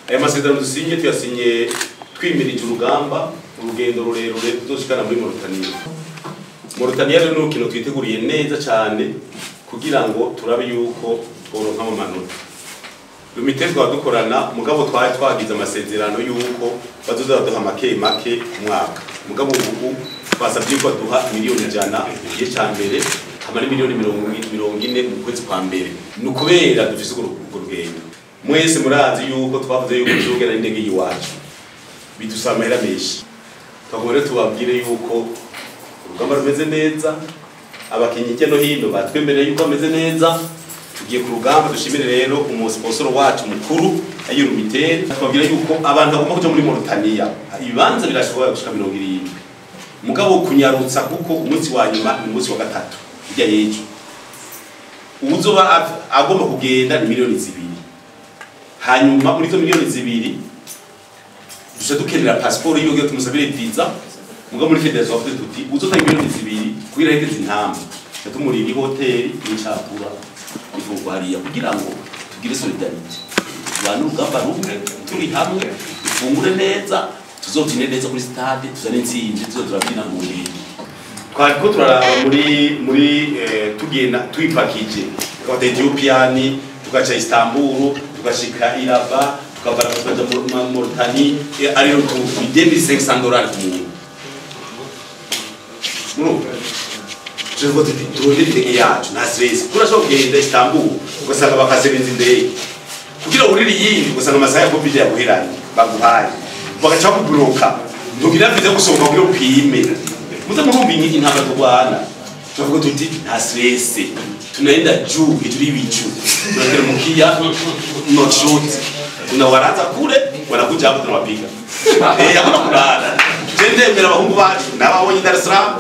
aya masezerano dusinye tuyasinye twimirije urugamba urugendo rurerure tuzoshikana muri Mauritania. Mauritania rero n'urukino twiteguriye neza cyane kugira ngo turabe yuko tworonka amanota. Lumitezwa dukorana mugabo twari twagize amasezerano yuko bazoza baduha make umwaka. Mugabo ubu basabye ko duha miliyoni 100 y'icambere hamwe miliyoni 40 mu kwezi kwa mbere. Nukubera dufise urugendo. Mwese murazi yuko twavuze yuko tuzogera indege yiwacu. Bidusaba amahera menshi. Twagomba tubabwire yuko urugamba rumeze neza, abakinyi cyo no hino batwemereye yuko ameze neza. Tugiye ku rugamba dushimire rero umusponsor wacu mukuru ayo Lumitel. Twabwira yuko abantu bagomba kuja muri Mauritania. Ibibanza birashobora gushika 70. Mugabo kunyarutsa kuko umunsi wa nyuma ni umunsi wa gatatu. Ijya yejo. Uzoba agomba kugenda ni miliyoni 2. Hanyuma muri zo miliyoni 2 dushaka dukenera passport yiwe tumusabire visa. Mugabo muri Federation of Tuti uzota miliyoni 2 kugira hegeze intamba. Yatumurira hoteli n'icapura ifungwariya kugira ngo tugire solidarity. Abantu ugamba rumwe turi hamwe ifungure neza tuzokine neza kuri stade tuzane intsinzi tuzoturabina mu ndege. Twariko turaraba muri tugenda twipakije kwa Ethiopian tugaca Istanbul tugashika Iraba tukavara tukaja mu Mauritania ari no ku $2500 ku muntu. Je veux te dire que yacu na stress kurashobora kugenda Istanbul ugasanga bakasebenza indege kugira uriri yindi ugasanga amasaha ya covid yaguheranye baguhaye bagaca kubloka ntugira vize gusonga kugira upime muze murumbi nyingi ntanga tugwana tuvuga tuti nta stress tunaenda juu ituri bicu tunatera mukia not short unawaraza kule wanakuja hapo tunawapiga hakuna kulala tende mbele abahungu bacu nababonye Dar es Salaam